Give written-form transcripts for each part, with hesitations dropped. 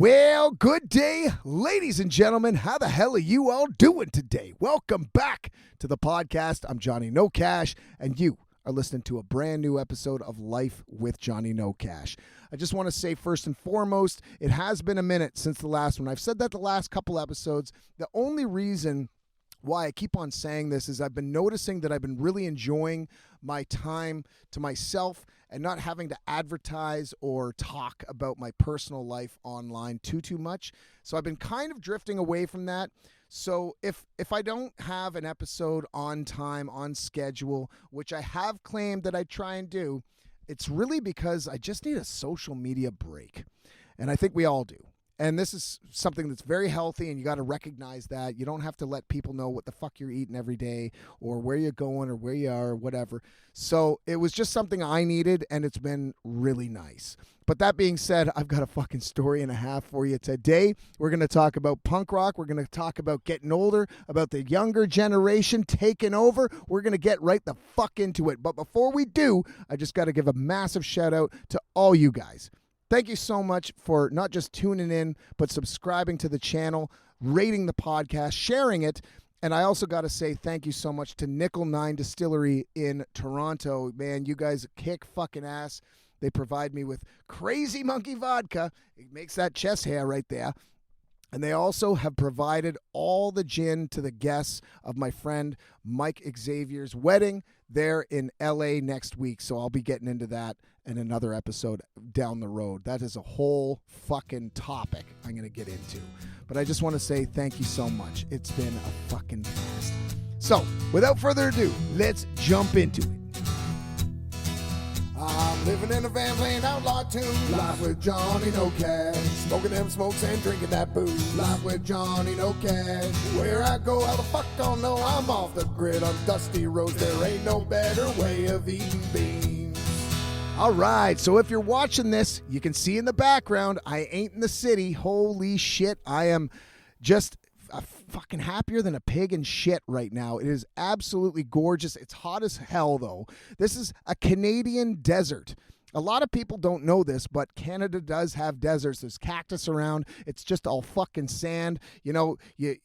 Well, good day, ladies and gentlemen. How the hell are you all doing today? Welcome back to the podcast. I'm Johnny No Cash, and you are listening to a brand new episode of Life with Johnny No Cash. I just want to say first and foremost, it has been a minute since the last one. I've said that the last couple episodes. The only reason why I keep on saying this is I've been noticing that I've been really enjoying my time to myself and not having to advertise or talk about my personal life online too much. So I've been kind of drifting away from that. So if I don't have an episode on time, on schedule, which I have claimed that I try and do, it's really because I just need a social media break. And I think we all do. And this is something that's very healthy, and you got to recognize that. You don't have to let people know what the fuck you're eating every day or where you're going or where you are or whatever. So it was just something I needed, and it's been really nice. But that being said, I've got a fucking story and a half for you today. We're going to talk about punk rock. We're going to talk about getting older, about the younger generation taking over. We're going to get right the fuck into it. But before we do, I just got to give a massive shout out to all you guys. Thank you so much for not just tuning in, but subscribing to the channel, rating the podcast, sharing it. And I also got to say thank you so much to Nickel 9 Distillery in Toronto. Man, you guys kick fucking ass. They provide me with Crazy Monkey Vodka. It makes that chest hair right there. And they also have provided all the gin to the guests of my friend Mike Xavier's wedding there in LA next week. So I'll be getting into that in another episode down the road. That is a whole fucking topic I'm going to get into. But I just want to say thank you so much. It's been a fucking blast. So without further ado, let's jump into it. I'm living in a van playing outlaw tunes. Life with Johnny No Cash. Smoking them smokes and drinking that booze. Life with Johnny No Cash. Where I go, how the fuck I'll know. I'm off the grid on dusty roads. There ain't no better way of eating beans. All right, so if you're watching this, you can see in the background, I ain't in the city. Holy shit, I am just fucking happier than a pig in shit right now. It is absolutely gorgeous. It's hot as hell, though. This is a Canadian desert. A lot of people don't know this, but Canada does have deserts. There's cactus around. It's just all fucking sand. You know, you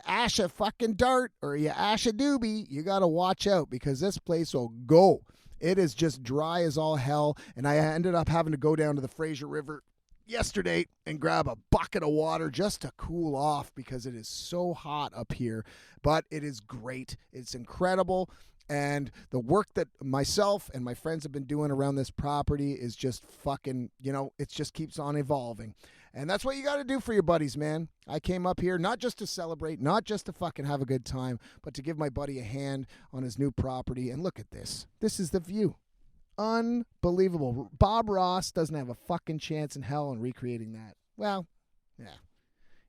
ash a fucking dart or you ash a doobie, you got to watch out because this place will go. It is just dry as all hell, and I ended up having to go down to the Fraser River yesterday and grab a bucket of water just to cool off because it is so hot up here. But it is great. It's incredible. And the work that myself and my friends have been doing around this property is just fucking, you know, it just keeps on evolving. And that's what you got to do for your buddies, man. I came up here not just to celebrate, not just to fucking have a good time, but to give my buddy a hand on his new property. And look at this. This is the view. Unbelievable. Bob Ross doesn't have a fucking chance in hell in recreating that. Well, yeah,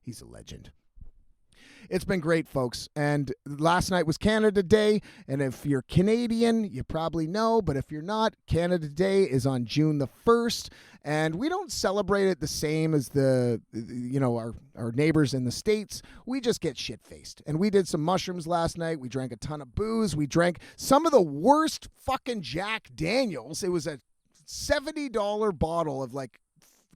he's a legend. It's been great, folks. And last night was Canada Day. And if you're Canadian, you probably know. But if you're not, Canada Day is on June the 1st. And we don't celebrate it the same as our neighbors in the States. We just get shit-faced. And we did some mushrooms last night. We drank a ton of booze. We drank some of the worst fucking Jack Daniels. It was a $70 bottle of like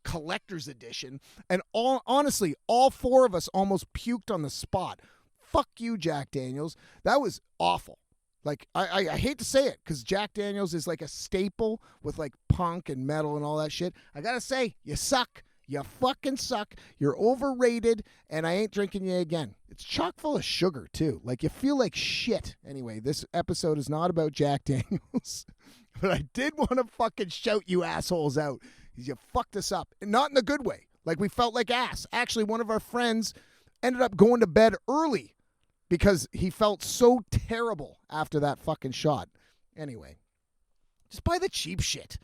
collector's edition, and honestly, all four of us almost puked on the spot. Fuck you, Jack Daniels. That was awful. Like, I hate to say it, because Jack Daniels is like a staple with like punk and metal and all that shit. I gotta say, you suck. You fucking suck. You're overrated, and I ain't drinking you again. It's chock full of sugar, too. Like, you feel like shit. Anyway, this episode is not about Jack Daniels, but I did want to fucking shout you assholes out. You fucked us up. And not in a good way. Like, we felt like ass. Actually, one of our friends ended up going to bed early because he felt so terrible after that fucking shot. Anyway, just buy the cheap shit.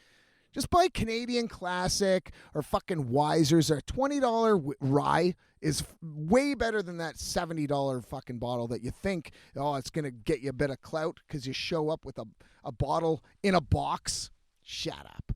Just buy Canadian Classic or fucking Wisers. Or $20 rye is way better than that $70 fucking bottle that you think, oh, it's going to get you a bit of clout because you show up with a bottle in a box. Shut up.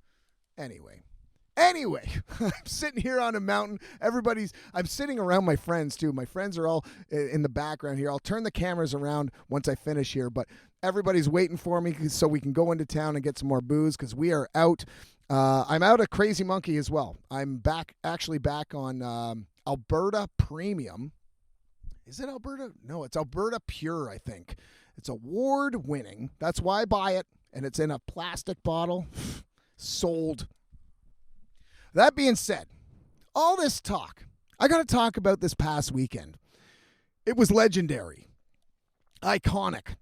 Anyway, I'm sitting here on a mountain. I'm sitting around my friends too. My friends are all in the background here. I'll turn the cameras around once I finish here, but everybody's waiting for me so we can go into town and get some more booze because we are out I'm out at Crazy Monkey as well. I'm actually back on Alberta Premium. Is it Alberta? No, it's Alberta Pure, I think. It's award winning. That's why I buy it. And it's in a plastic bottle. Sold. That being said, all this talk, I got to talk about this past weekend. It was legendary, iconic,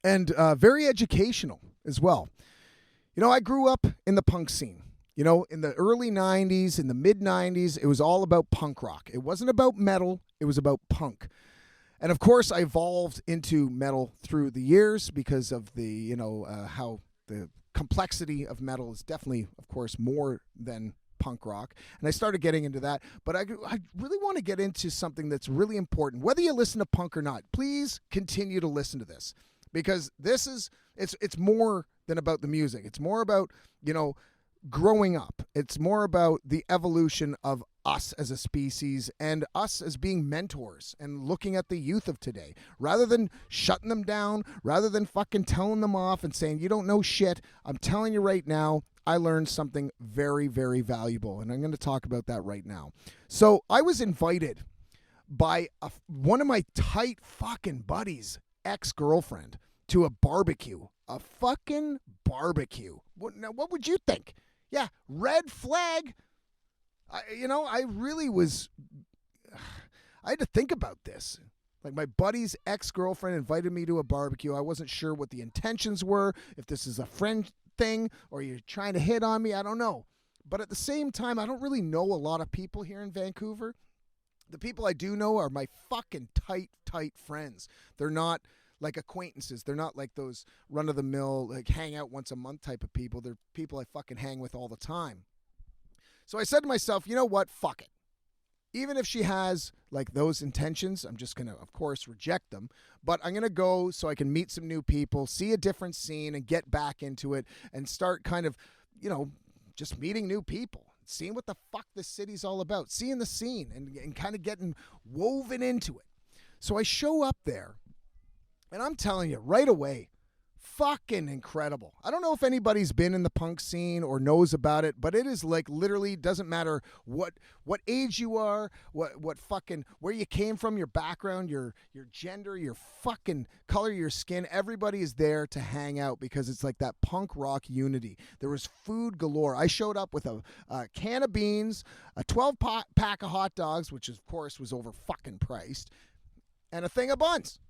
and very educational as well. You know, I grew up in the punk scene. You know, in the early 90s, in the mid 90s, it was all about punk rock. It wasn't about metal. It was about punk. And of course, I evolved into metal through the years because of the, how the complexity of metal is definitely, of course, more than punk rock. And I started getting into that. But I really want to get into something that's really important. Whether you listen to punk or not, please continue to listen to this. Because this is, it's more than about the music. It's more about, growing up. It's more about the evolution of us as a species and us as being mentors and looking at the youth of today. Rather than shutting them down, rather than fucking telling them off and saying, you don't know shit, I'm telling you right now, I learned something very, very valuable. And I'm going to talk about that right now. So I was invited by one of my tight fucking buddies' ex-girlfriend to a barbecue. A fucking barbecue. Now, what would you think? Yeah, red flag. I really was. I had to think about this. Like, my buddy's ex-girlfriend invited me to a barbecue. I wasn't sure what the intentions were, if this is a friend thing or you're trying to hit on me. I don't know. But at the same time, I don't really know a lot of people here in Vancouver. The people I do know are my fucking tight friends. They're not like acquaintances. They're not like those run-of-the-mill, like hang out once a month type of people. They're people I fucking hang with all the time. So I said to myself, you know what? Fuck it. Even if she has like those intentions, I'm just going to, of course, reject them. But I'm going to go so I can meet some new people, see a different scene and get back into it and start kind of, just meeting new people, seeing what the fuck this city's all about, seeing the scene and kind of getting woven into it. So I show up there. And I'm telling you, right away, fucking incredible. I don't know if anybody's been in the punk scene or knows about it, but it is like literally doesn't matter what age you are, what fucking where you came from, your background, your gender, your fucking color, your skin. Everybody is there to hang out because it's like that punk rock unity. There was food galore. I showed up with a can of beans, a 12-pack of hot dogs, which of course was over fucking priced, and a thing of buns.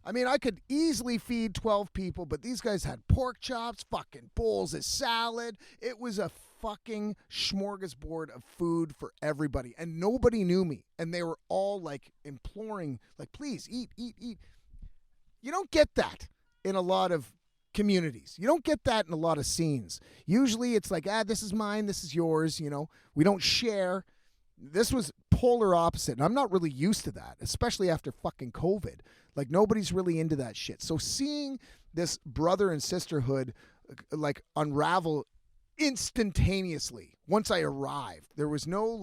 I mean, I could easily feed 12 people, but these guys had pork chops, fucking bowls of salad. It was a fucking smorgasbord of food for everybody. And nobody knew me. And they were all like imploring, like, please eat, eat, eat. You don't get that in a lot of communities. You don't get that in a lot of scenes. Usually it's like, this is mine, this is yours, we don't share. This was polar opposite, and I'm not really used to that, especially after fucking COVID. Like, nobody's really into that shit. So seeing this brother and sisterhood like unravel instantaneously once I arrived, there was no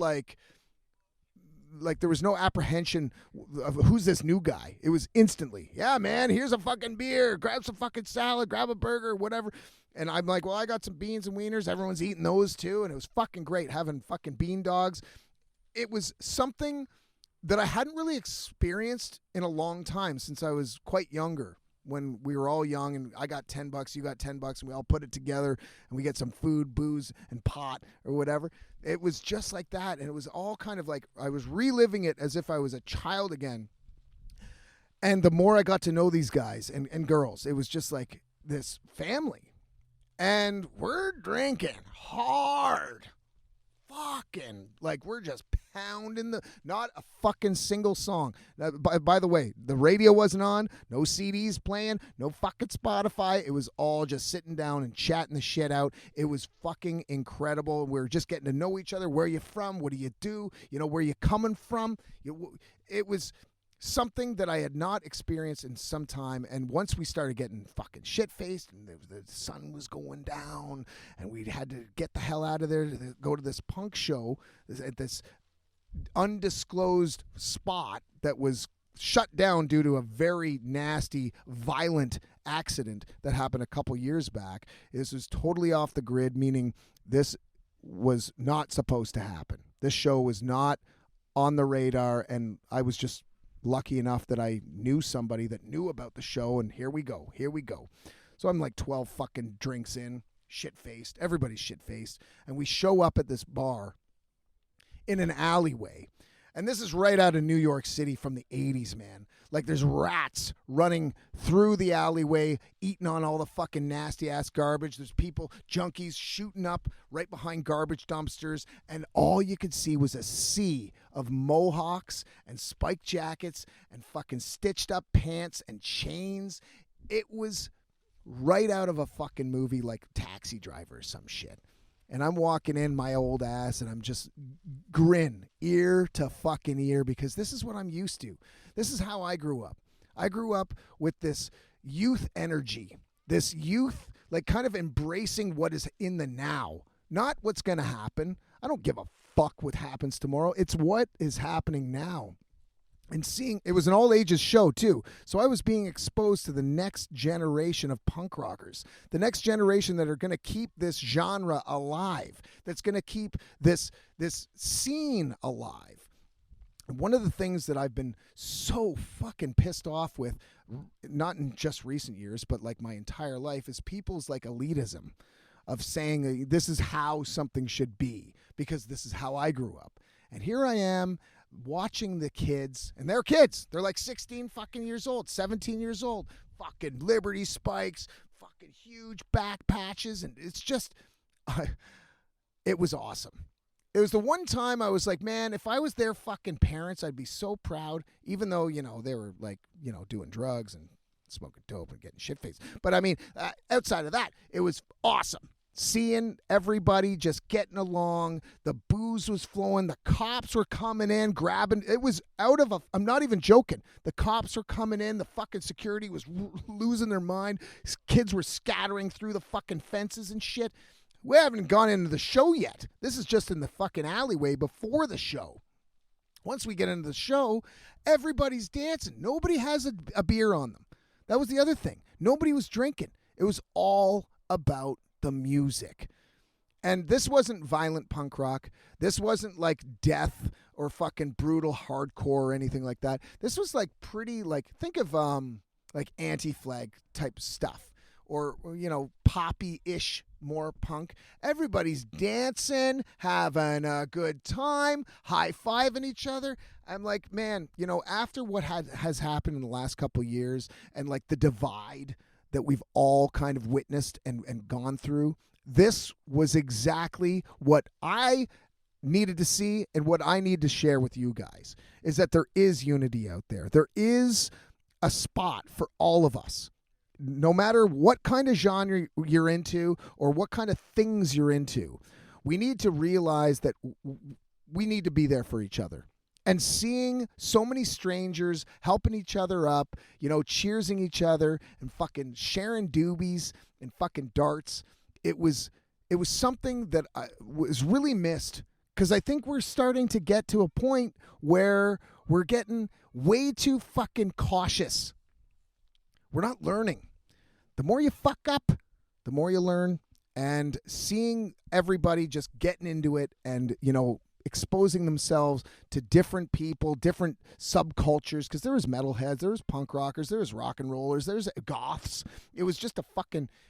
there was no apprehension of who's this new guy. It was instantly, yeah, man, here's a fucking beer, grab some fucking salad, grab a burger, whatever. And I'm like, well, I got some beans and wieners. Everyone's eating those too. And it was fucking great having fucking bean dogs. It was something that I hadn't really experienced in a long time since I was quite younger, when we were all young and I got $10, you got $10, and we all put it together and we get some food, booze, and pot or whatever. It was just like that. And it was all kind of like I was reliving it as if I was a child again. And the more I got to know these guys and girls, it was just like this family. And we're drinking hard. Fucking, like, we're just pounding not a fucking single song. Now, by the way, the radio wasn't on, no CDs playing, no fucking Spotify. It was all just sitting down and chatting the shit out. It was fucking incredible. We were just getting to know each other. Where you from? What do you do? Where you coming from? It was something that I had not experienced in some time. And once we started getting fucking shit-faced and the sun was going down and we had to get the hell out of there to go to this punk show at this undisclosed spot that was shut down due to a very nasty, violent accident that happened a couple years back. This was totally off the grid, meaning this was not supposed to happen. This show was not on the radar, and I was just lucky enough that I knew somebody that knew about the show, and here we go. So I'm like 12 fucking drinks in, shit-faced. Everybody's shit-faced. And we show up at this bar in an alleyway. And this is right out of New York City from the 80s, man. Like, there's rats running through the alleyway, eating on all the fucking nasty-ass garbage. There's people, junkies, shooting up right behind garbage dumpsters. And all you could see was a sea of mohawks and spiked jackets and fucking stitched-up pants and chains. It was right out of a fucking movie like Taxi Driver or some shit. And I'm walking in my old ass and I'm just grin ear to fucking ear because this is what I'm used to. This is how I grew up. I grew up with this youth energy, this youth, like kind of embracing what is in the now, not what's going to happen. I don't give a fuck what happens tomorrow. It's what is happening now. And seeing, it was an all ages show too. So I was being exposed to the next generation of punk rockers, the next generation that are going to keep this genre alive, that's going to keep this scene alive. And one of the things that I've been so fucking pissed off with, not in just recent years, but like my entire life, is people's like elitism of saying this is how something should be because this is how I grew up. And here I am, watching the kids, and they're kids. They're like 16 fucking years old, 17 years old, fucking Liberty spikes, fucking huge back patches, and it's just, it was awesome. It was the one time I was like, man, if I was their fucking parents, I'd be so proud, even though, you know, they were like, you know, doing drugs and smoking dope and getting shit-faced. But I mean, outside of that, it was awesome. Seeing everybody just getting along, the booze was flowing, the cops were coming in, grabbing, it was out of I'm not even joking, the cops were coming in, the fucking security was losing their mind, kids were scattering through the fucking fences and shit. We haven't gone into the show yet. This is just in the fucking alleyway before the show. Once we get into the show, everybody's dancing. Nobody has a beer on them. That was the other thing. Nobody was drinking. It was all about the music. And this wasn't violent punk rock. This wasn't like death or fucking brutal hardcore or anything like that. This was like pretty, like, think of like Anti-Flag type stuff, or you know, poppy-ish, more punk. Everybody's dancing, having a good time, high-fiving each other. I'm like, man, you know, after what has happened in the last couple years and like the divide that we've all kind of witnessed and gone through, this was exactly what I needed to see and what I need to share with you guys, is that there is unity out there. There is a spot for all of us. No matter what kind of genre you're into or what kind of things you're into, we need to realize that we need to be there for each other. And seeing so many strangers helping each other up, you know, cheersing each other and fucking sharing doobies and fucking darts, it was something that was really missed, because I think we're starting to get to a point where we're getting way too fucking cautious. We're not learning. The more you fuck up, the more you learn. And seeing everybody just getting into it and, you know, exposing themselves to different people, different subcultures, because there was metalheads, there was punk rockers, there was rock and rollers, there's goths. It was just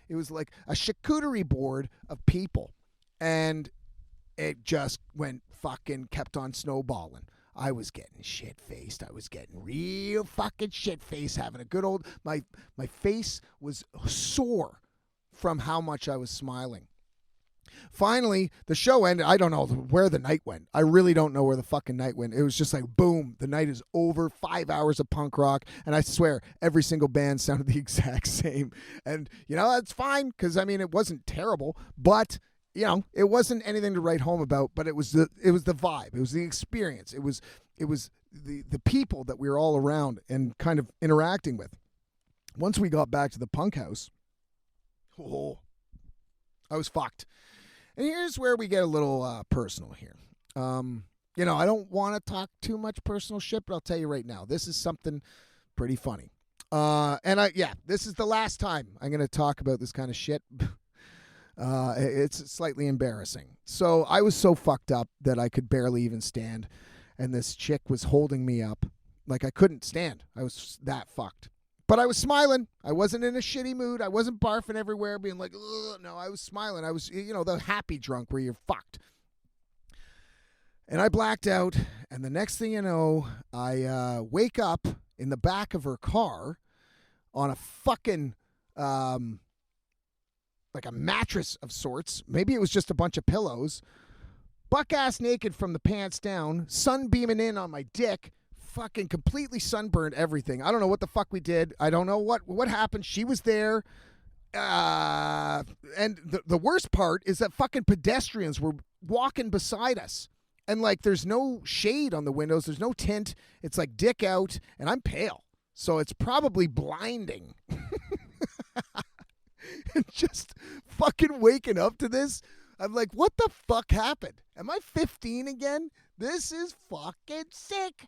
it was like a charcuterie board of people, and it just kept on snowballing. I was getting shit-faced. I was getting real fucking shit-faced, having a good old, my face was sore from how much I was smiling. Finally, the show ended. I don't know where the night went. I really don't know where the fucking night went. It was just like, boom, the night is over. 5 hours of punk rock. And I swear, every single band sounded the exact same. And, you know, that's fine, because, I mean, it wasn't terrible. But, you know, it wasn't anything to write home about. But it was the vibe. It was the experience. It was the people that we were all around and kind of interacting with. Once we got back to the punk house, I was fucked. And here's where we get a little personal here. You know, I don't want to talk too much personal shit, but I'll tell you right now, this is something pretty funny. This is the last time I'm going to talk about this kind of shit. It's slightly embarrassing. So I was so fucked up that I could barely even stand, and this chick was holding me up. Like I couldn't stand. I was that fucked. But I was smiling. I wasn't in a shitty mood. I wasn't barfing everywhere being like, ugh. No, I was smiling. I was, the happy drunk where you're fucked. And I blacked out, and the next thing you know, I wake up in the back of her car on a fucking, like a mattress of sorts. Maybe it was just a bunch of pillows. Buck-ass naked from the pants down, sun beaming in on my dick, fucking completely sunburned everything. I don't know what the fuck we did. I don't know what happened. She was there. And the worst part is that fucking pedestrians were walking beside us. And like there's no shade on the windows. There's no tint. It's like dick out. And I'm pale. So it's probably blinding. And just fucking waking up to this. I'm like, what the fuck happened? Am I 15 again? This is fucking sick.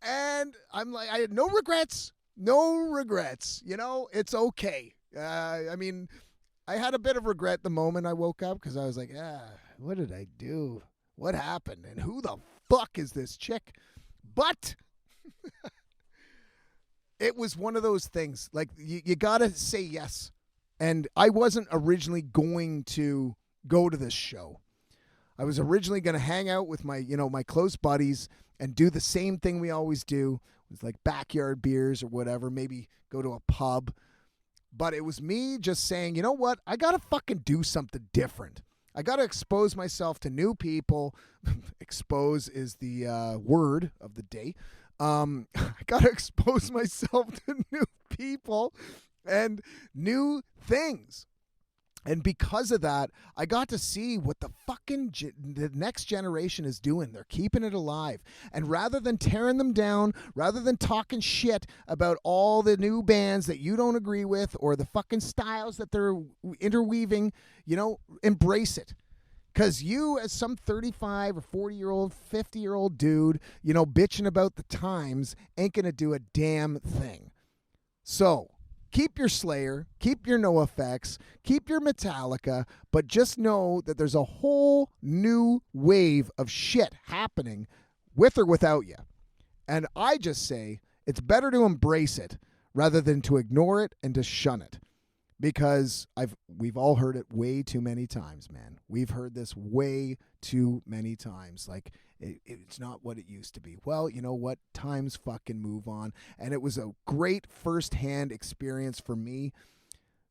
And I'm like, I had no regrets. No regrets. It's okay. I mean, I had a bit of regret the moment I woke up because I was like, what did I do? What happened? And who the fuck is this chick? But it was one of those things. Like, you got to say yes. And I wasn't originally going to go to this show. I was originally going to hang out with my, my close buddies and do the same thing we always do. It was like backyard beers or whatever, maybe go to a pub. But it was me just saying, you know what? I got to fucking do something different. I got to expose myself to new people. Expose is the word of the day. I got to expose myself to new people and new things. And because of that, I got to see what the fucking the next generation is doing. They're keeping it alive. And rather than tearing them down, rather than talking shit about all the new bands that you don't agree with or the fucking styles that they're interweaving, embrace it. Because you, as some 35 or 40-year-old, 50-year-old dude, bitching about the times ain't going to do a damn thing. So keep your Slayer, keep your NoFX, keep your Metallica, but just know that there's a whole new wave of shit happening with or without you. And I just say it's better to embrace it rather than to ignore it and to shun it. Because we've all heard it way too many times, man. We've heard this way too many times. Like, it's not what it used to be. Well, you know what? Times fucking move on. And it was a great firsthand experience for me,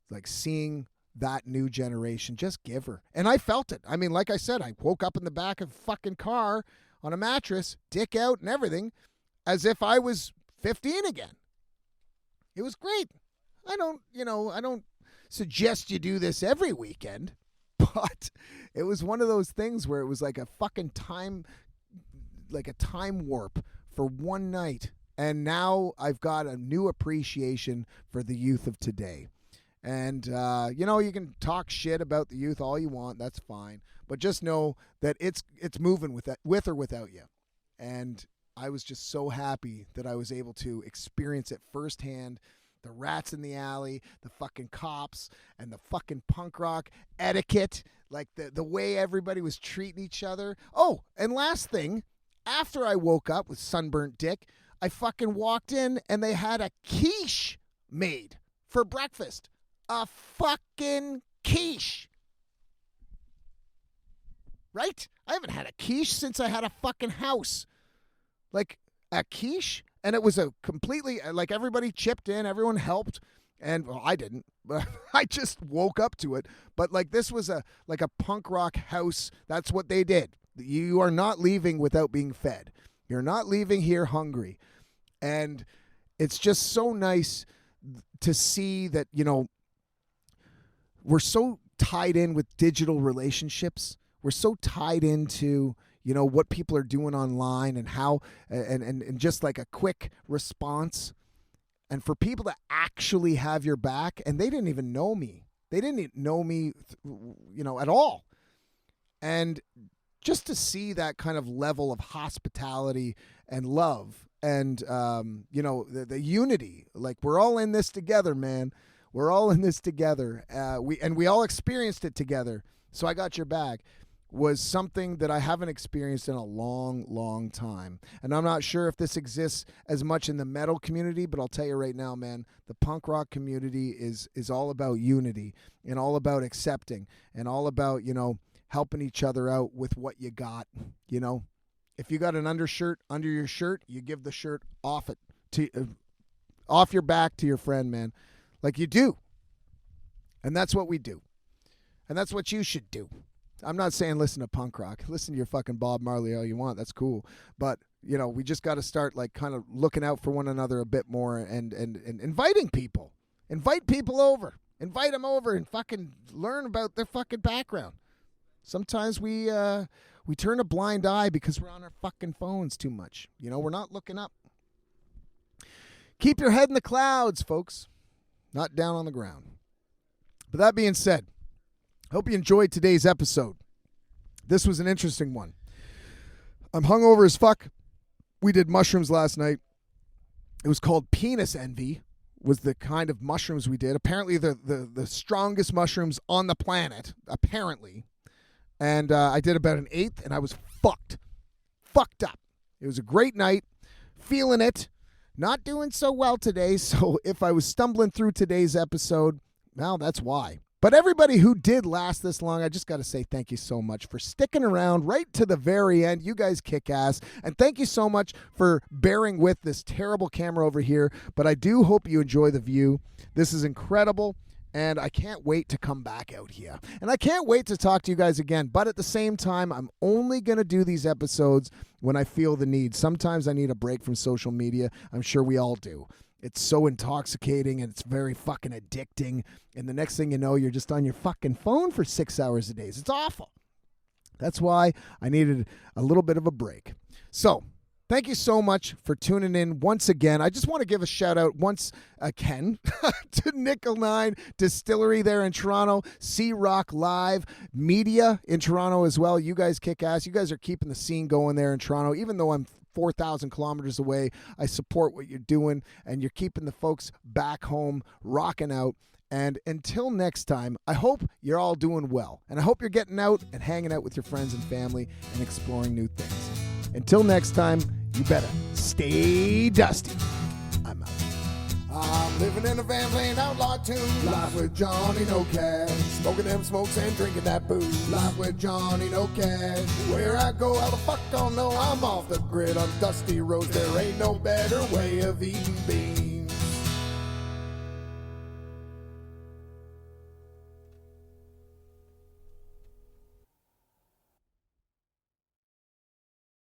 like seeing that new generation just give her. And I felt it. I mean, like I said, I woke up in the back of a fucking car on a mattress, dick out and everything, as if I was 15 again. It was great. I don't suggest you do this every weekend, but it was one of those things where it was like a fucking time warp for one night. And now I've got a new appreciation for the youth of today. And, you can talk shit about the youth all you want. That's fine. But just know that it's moving with or without you. And I was just so happy that I was able to experience it firsthand. The rats in the alley, the fucking cops, and the fucking punk rock etiquette, like the way everybody was treating each other. Oh, and last thing, after I woke up with sunburnt dick, I fucking walked in and they had a quiche made for breakfast. A fucking quiche. Right? I haven't had a quiche since I had a fucking house. Like, a quiche? And it was a completely, like, everybody chipped in, everyone helped, and, well, I didn't, but I just woke up to it. But, like, this was a punk rock house. That's what they did. You are not leaving without being fed. You're not leaving here hungry. And it's just so nice to see that, we're so tied in with digital relationships. We're so tied into what people are doing online and how, and just like a quick response. And for people to actually have your back, and they didn't even know me. They didn't know me, at all. And just to see that kind of level of hospitality and love and, the unity. Like, we're all in this together, man. We're all in this together. We all experienced it together. So I got your back. Was something that I haven't experienced in a long, long time. And I'm not sure if this exists as much in the metal community, but I'll tell you right now, man, the punk rock community is all about unity and all about accepting and all about, helping each other out with what you got. If you got an undershirt under your shirt, you give the shirt off your back to your friend, man. Like you do. And that's what we do. And that's what you should do. I'm not saying listen to punk rock. Listen to your fucking Bob Marley all you want. That's cool. But, we just got to start like kind of looking out for one another a bit more and inviting people. Invite people over. Invite them over and fucking learn about their fucking background. Sometimes we turn a blind eye because we're on our fucking phones too much. We're not looking up. Keep your head in the clouds, folks. Not down on the ground. But that being said, hope you enjoyed today's episode. This was an interesting one. I'm hungover as fuck. We did mushrooms last night. It was called penis envy, was the kind of mushrooms we did. Apparently the strongest mushrooms on the planet, apparently. And I did about an eighth, and I was fucked up. It was a great night, feeling it. Not doing so well today, so if I was stumbling through today's episode, well, that's why. But everybody who did last this long, I just got to say thank you so much for sticking around right to the very end. You guys kick ass. And thank you so much for bearing with this terrible camera over here. But I do hope you enjoy the view. This is incredible. And I can't wait to come back out here. And I can't wait to talk to you guys again. But at the same time, I'm only going to do these episodes when I feel the need. Sometimes I need a break from social media. I'm sure we all do. It's so intoxicating and it's very fucking addicting. And the next thing you know, you're just on your fucking phone for 6 hours a day. It's awful. That's why I needed a little bit of a break. So, thank you so much for tuning in once again. I just want to give a shout out once again to Nickel 9 Distillery there in Toronto, Sea Rock Live Media in Toronto as well. You guys kick ass. You guys are keeping the scene going there in Toronto, even though I'm 4,000 kilometers away. I support what you're doing, and you're keeping the folks back home rocking out. And until next time, I hope you're all doing well. And I hope you're getting out and hanging out with your friends and family and exploring new things. Until next time, you better stay dusty. I'm out. I'm living in a van playing outlaw tunes. Life with Johnny No Cash. Smoking them smokes and drinking that booze. Life with Johnny No Cash. Where I go, how the fuck I'll know. I'm off the grid on dusty roads. There ain't no better way of eating beans.